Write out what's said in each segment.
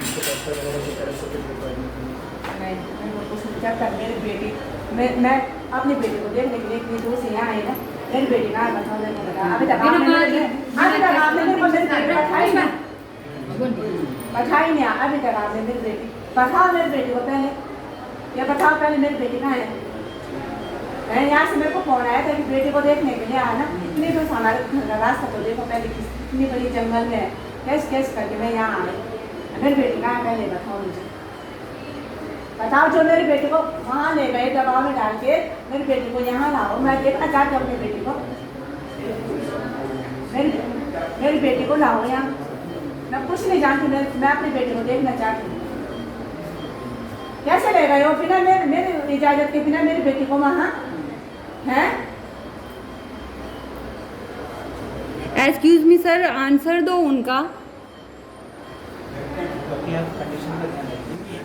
मैं कुछ जब तक मेरी बेटी मैं अपनी बेटी को देखने के लिए इतनी दूर से यहाँ आई ना, मेरी बेटी का बताओ नहीं लगा अभी तक आपने मेरे को मेरी बेटी पठाई ना अभी तक आपने मेरी बेटी पठाओ मेरी बेटी को पहले, या बताओ पहले मेरी बेटी कहाँ है। मैं यहाँ से मेरे को फोन आया था कि बेटी को देखने के लिए आना, इतनी दूर से हमारे घर का रास्ता तो देखो पहले कितनी बड़ी जंगल में है, कैसे करके मैं यहाँ आ गई। मेरी बेटी कहाँ है पहले बताओ मुझे, बताओ। जो मेरी बेटी को वहाँ ले गए दबाव में डाल के मेरी बेटी को यहाँ लाओ, मैं देखना चाहती हूँ अपनी बेटी को, मेरी बेटी को लाओ यहाँ। मैं कुछ नहीं जानती, मैं अपनी बेटी को देखना चाहती हूँ। कैसे ले गए हो बिना मेरी इजाजत के, बिना मेरी बेटी को वहाँ है? एक्सक्यूज मी सर, आंसर दो उनका।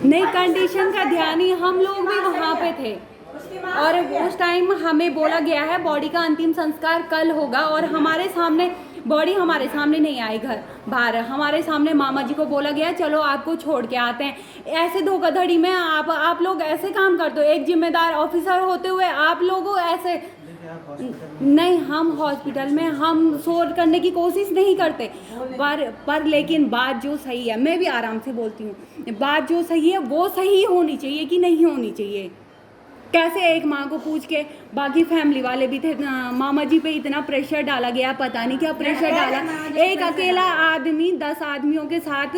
नहीं, कंडीशन का ध्यान ही, हम लोग भी वहाँ पे थे और उस टाइम हमें बोला गया है बॉडी का अंतिम संस्कार कल होगा, और हमारे सामने बॉडी हमारे सामने नहीं आई, घर बाहर हमारे सामने मामा जी को बोला गया चलो आपको छोड़ के आते हैं। ऐसे धोखाधड़ी में आप लोग ऐसे काम करते हो, एक जिम्मेदार ऑफिसर होते हुए आप लोगों ऐसे नहीं। हम हॉस्पिटल में हम शोर करने की कोशिश नहीं करते, पर लेकिन बात जो सही है, मैं भी आराम से बोलती हूँ, बात जो सही है वो सही होनी चाहिए कि नहीं होनी चाहिए। कैसे एक माँ को पूछ के, बाकी फैमिली वाले भी थे, मामा जी पे इतना प्रेशर डाला गया, पता नहीं क्या प्रेशर डाला। एक अकेला आदमी 10 आदमियों के साथ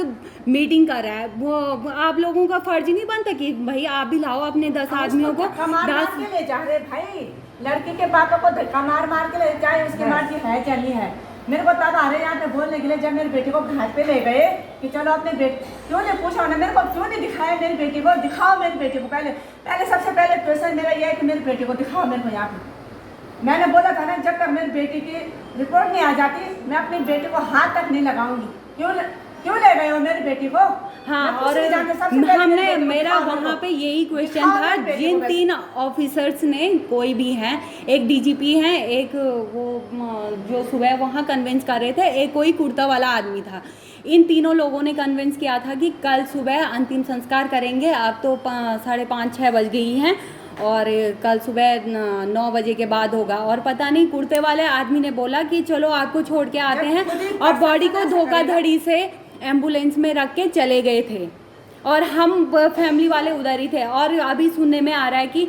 मीटिंग कर रहा है, वो आप लोगों का फर्ज नहीं बनता कि भाई आप भी लाओ अपने 10 आदमियों को। 10 ले जा रहे भाई, लड़की के पापा को धक्का मार के ले जाए, उसके बाद की है चली है। मेरे को तब आ रहे यहाँ पे बोलने के लिए, जब मेरी बेटी को घाट पे ले गए कि चलो अपने बेटी, क्यों नहीं पूछा उन्होंने मेरे को, क्यों नहीं दिखाया मेरी बेटी को? दिखाओ मेरी बेटी को पहले सबसे पहले क्वेश्चन मेरा ये है कि मेरी बेटी को दिखाओ मेरे को यहाँ पे। मैंने बोला था ना, जब तक मेरी बेटी की रिपोर्ट नहीं आ जाती मैं अपनी बेटी को हाथ तक नहीं लगाऊंगी। क्यों ले गए हो मेरी बेटी को? हाँ, और हमने मेरा वहाँ पे यही क्वेश्चन था, जिन 3 ऑफिसर्स ने, कोई भी हैं, एक डीजीपी हैं, एक वो जो सुबह वहाँ कन्विंस कर रहे थे, एक कोई कुर्ता वाला आदमी था, इन तीनों लोगों ने कन्विंस किया था कि कल सुबह अंतिम संस्कार करेंगे। अब तो 5:30-6 बज गई हैं और कल सुबह 9 बजे के बाद होगा। और पता नहीं कुर्ते वाले आदमी ने बोला कि चलो आपको छोड़ के आते हैं, और बॉडी को धोखाधड़ी से एम्बुलेंस में रख के चले गए थे, और हम फैमिली वाले उधर ही थे। और अभी सुनने में आ रहा है कि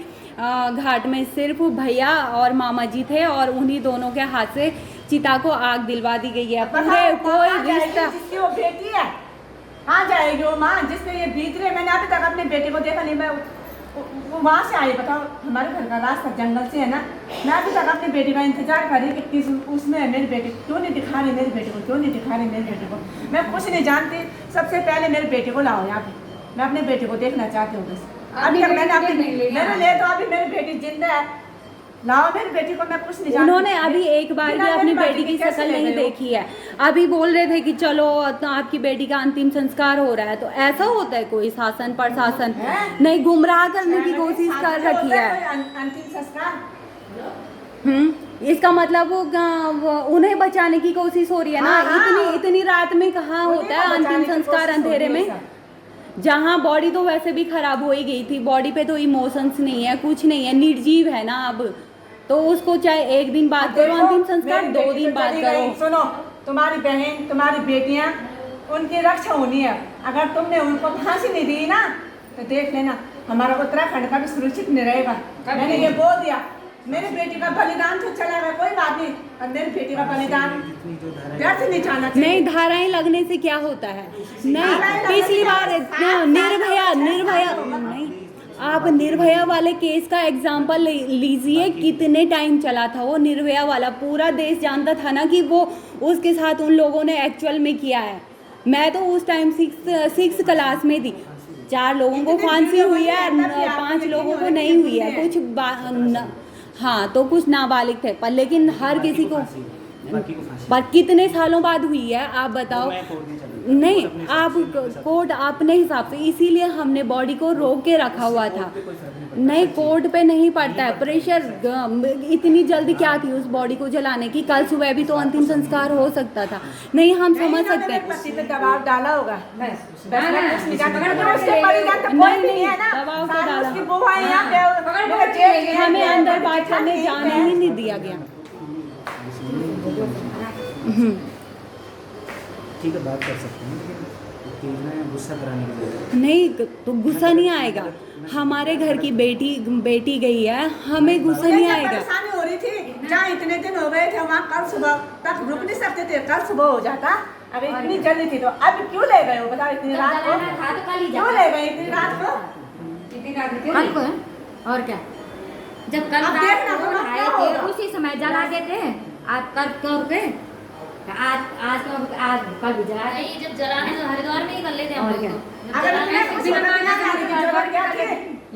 घाट में सिर्फ भैया और मामा जी थे, और उन्हीं दोनों के हाथ से चिता को आग दिलवा दी गई है। पूरे कोई रिश्ता, जिसकी वो बेटी है कहाँ जाएगी वो माँ जिसने ये बीत रही है? मैंने अभी तक अपनी बेटी को देखा नहीं। मैं वो वहाँ से आई, बताओ हमारे घर का रास्ता जंगल से है ना, मैं अभी तक अपनी बेटी का इंतजार कर रही कि किस उसमें है मेरी बेटी, क्यों नहीं दिखा रही मेरी बेटी को, क्यों नहीं दिखा रही मेरी बेटी को? मैं कुछ नहीं जानती, सबसे पहले मेरी बेटी को लाओ यहाँ पे, मैं अपनी बेटी को देखना चाहती हूँ बस। अभी तक मैंने मेरे लिए तो अभी मेरी बेटी जिंदा है, लाओ मेरी बेटी को, मैं कुछ नहीं जानती। उन्होंने अभी एक बार भी अपनी बेटी की शक्ल नहीं देखी है। अभी बोल रहे थे कि चलो आपकी बेटी का अंतिम संस्कार हो रहा है, तो ऐसा होता है? कोई शासन प्रशासन नहीं, गुमराह करने की कोशिश कर रखी है। अंतिम संस्कार इसका मतलब वो उन्हें बचाने की कोशिश हो रही है ना। इतनी रात में कहाँ होता है अंतिम संस्कार अंधेरे में, जहाँ बॉडी तो वैसे भी खराब हो ही गई थी, बॉडी पे तो इमोशंस नहीं है, कुछ नहीं है, निर्जीव है ना। अब तो उसको चाहे एक दिन बाद करो अंतिम संस्कार, 2 दिन बाद करो। सुनो, तुम्हारी बहन तुम्हारी बेटियां उनकी रक्षा होनी है, अगर तुमने उनको फांसी नहीं दी ना तो देख लेना हमारा उत्तराखंड का भी सुरक्षित नहीं रहेगा। मैंने ये बोल दिया, मेरी बेटी का बलिदान तो चला गया, कोई बात नहीं, और मेरी बेटी का बलिदान व्यर्थ नहीं जाना चाहिए। नहीं, धाराएं लगने से क्या होता है? नहीं, पिछली बार निर्भया नहीं, आप निर्भया वाले केस का एग्जाम्पल लीजिए, कितने टाइम चला था वो निर्भया वाला, पूरा देश जानता था ना कि वो उसके साथ उन लोगों ने एक्चुअल में किया है। मैं तो उस टाइम 6 क्लास में थी, 4 लोगों को फांसी हुई है, 5 लोगों को नहीं हुई है, कुछ हाँ तो कुछ नाबालिग थे, पर लेकिन हर किसी को बाकी को फांसी। पर कितने सालों बाद हुई है आप बताओ। मैं कोर्ट में चला नहीं, आप कोर्ट अपने हिसाब से, इसीलिए हमने बॉडी को रोक के रखा हुआ था। नहीं, कोर्ट पे नहीं पड़ता है प्रेशर। इतनी जल्दी क्या थी उस बॉडी को जलाने की? कल सुबह भी तो अंतिम संस्कार हो सकता था। नहीं, हम समझ सकते हैं। पति पे दबाव डाला होगा बस हाँ, मैं कुछ नहीं जानती। पकड़ मगर उसके ले- परिजन तो नहीं, कोई भी नहीं, नहीं है ना। दबाव तो सारी डाला। उसकी बुआ है यहाँ पे, मेरे जेठ जी हमें हैं, अंदर मेरी बात करने जेठानी जाने है। ही नहीं दिया गया। ठीक है, बात कर सकते हैं, लेकिन उत्तेजना या गुस्सा कराने की जरूरत नहीं तो गुस्सा नहीं आएगा। हमारे घर की बेटी गई है, हमें गुस्सा मुझे नहीं क्या आएगा। परेशानी हो रही थी, जहाँ इतने दिन हो गए थे वहाँ कल सुबह तक रुक नहीं सकते थे, कल सुबह हो जाता। अब इतनी जल्दी थी तो अब क्यों ले गए हो बताओ? इतनी रात को क्यों ले गए? इतनी रात को कल को है और क्या? जब कल अब रात देखना को तो आए क्या थे होगा? उसी समय जला देते। आज कल क्यों पे आज कल भी जला ये जब जलाने तो हरिद्वार में ही कर लेते हैं हम और लोग क्या? तो। जब अगर जलाने मैं से कुछ बिना बताना चाहती थी, जरूरत क्या थी?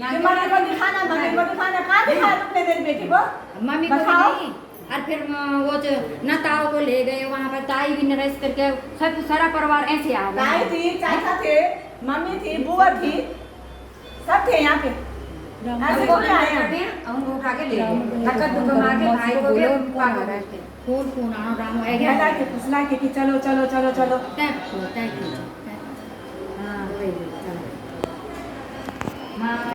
कि मम्मी को दिखाना, मम्मी को दिखाना, कहाँ दिखाया तुमने मेरी बेटी को? मम्मी को भी बताओ। नहीं। और फिर वो जो न ताऊ को ले गए वहाँ पर, ताई भी नरेश करके सब सारा परिवार ऐसे आ ताई गया। थी, चाचा थे, मम्मी थी, बुआ थी, सब थे यहाँ पे। ऐसे उनको कोई आए हैं? उनको उठा के ले गए। धक्का धुक्का मार के भाई को भी पागल रहते। फोन फोन आना राम आ गया। कहला के फुसला के कि चलो चलो चलो चलो। टैप हाँ वही चलो। माँ